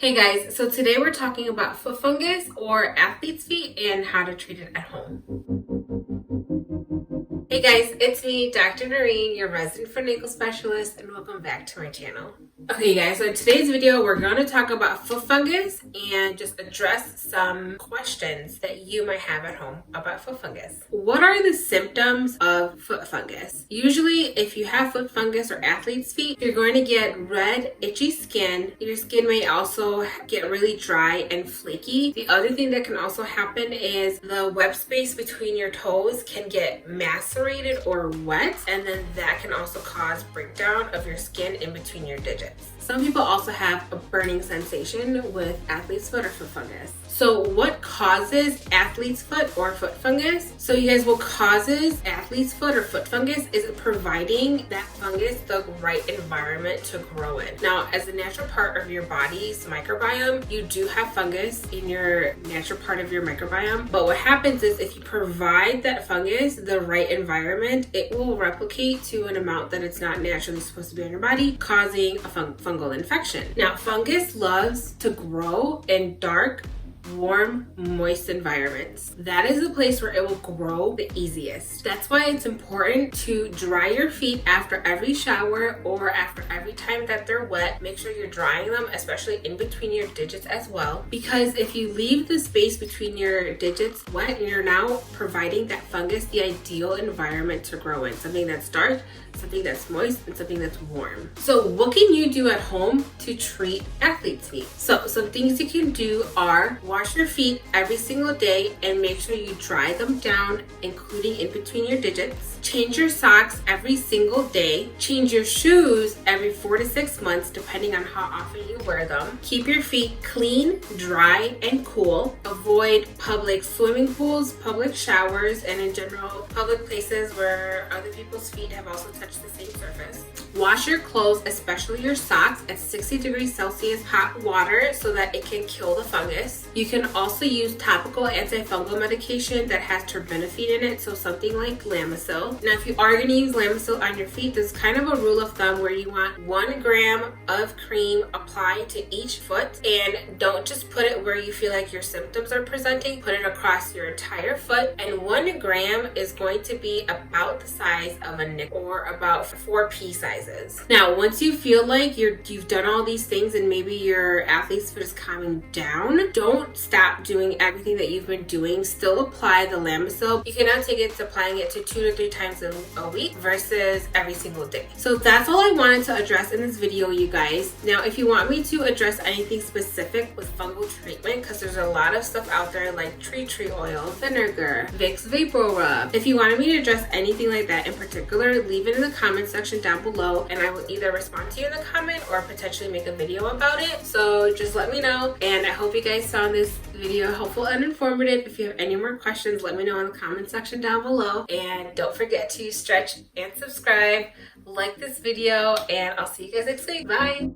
Hey guys, so today we're talking about foot fungus or athlete's feet and how to treat it at home. Hey guys, it's me, Dr. Nooreen, your resident foot and ankle specialist, and welcome back to my channel. Okay guys, so in today's video, we're going to talk about foot fungus and just address some questions that you might have at home about foot fungus. What are the symptoms of foot fungus? Usually, if you have foot fungus or athlete's feet, you're going to get red, itchy skin. Your skin may also get really dry and flaky. The other thing that can also happen is the web space between your toes can get macerated or wet, and then that can also cause breakdown of your skin in between your digits. Some people also have a burning sensation with athlete's foot or foot fungus. So what causes athlete's foot or foot fungus? So you guys, what causes athlete's foot or foot fungus is providing that fungus the right environment to grow in. Now, as a natural part of your body's microbiome, you do have fungus in your natural part of your microbiome. But what happens is if you provide that fungus the right environment, it will replicate to an amount that it's not naturally supposed to be in your body, causing a fungal infection. Now, fungus loves to grow in dark, warm, moist environments. That is the place where it will grow the easiest. That's why it's important to dry your feet after every shower or after every time that they're wet. Make sure you're drying them, especially in between your digits as well, because if you leave the space between your digits wet, you're now providing that fungus the ideal environment to grow in. Something that's dark, something that's moist, and something that's warm. So what can you do at home to treat athlete's feet? So some things you can do are wash your feet every single day and make sure you dry them down, including in between your digits. Change your socks every single day. Change your shoes every 4 to 6 months, depending on how often you wear them. Keep your feet clean, dry, and cool. Avoid public swimming pools, public showers, and in general, public places where other people's feet have also touched the same surface. Wash your clothes, especially your socks, at 60 degrees Celsius hot water so that it can kill the fungus. You can also use topical antifungal medication that has terbinafine in it, so something like Lamisil. Now, if you are going to use Lamisil on your feet, there's kind of a rule of thumb where you want 1 gram of cream applied to each foot, and don't just put it where you feel like your symptoms are presenting. Put it across your entire foot, and 1 gram is going to be about the size of a nickel, or about 4 pea sizes. Now, once you feel like you've done all these things and maybe your athlete's foot is calming down, don't stop doing everything that you've been doing. Still apply the Lamisil. You can now take it to applying it to 2 to 3 times a week versus every single day. So that's all I wanted to address in this video, you guys. Now, if you want me to address anything specific with fungal treatment, because there's a lot of stuff out there like tree oil, vinegar, Vicks Vapor Rub. If you wanted me to address anything like that in particular, leave it in the comment section down below and I will either respond to you in the comment or potentially make a video about it. So just let me know, and I hope you guys found this video helpful and informative. If you have any more questions, let me know in the comment section down below, and don't forget to stretch and subscribe, like this video, and I'll see you guys next week. Bye.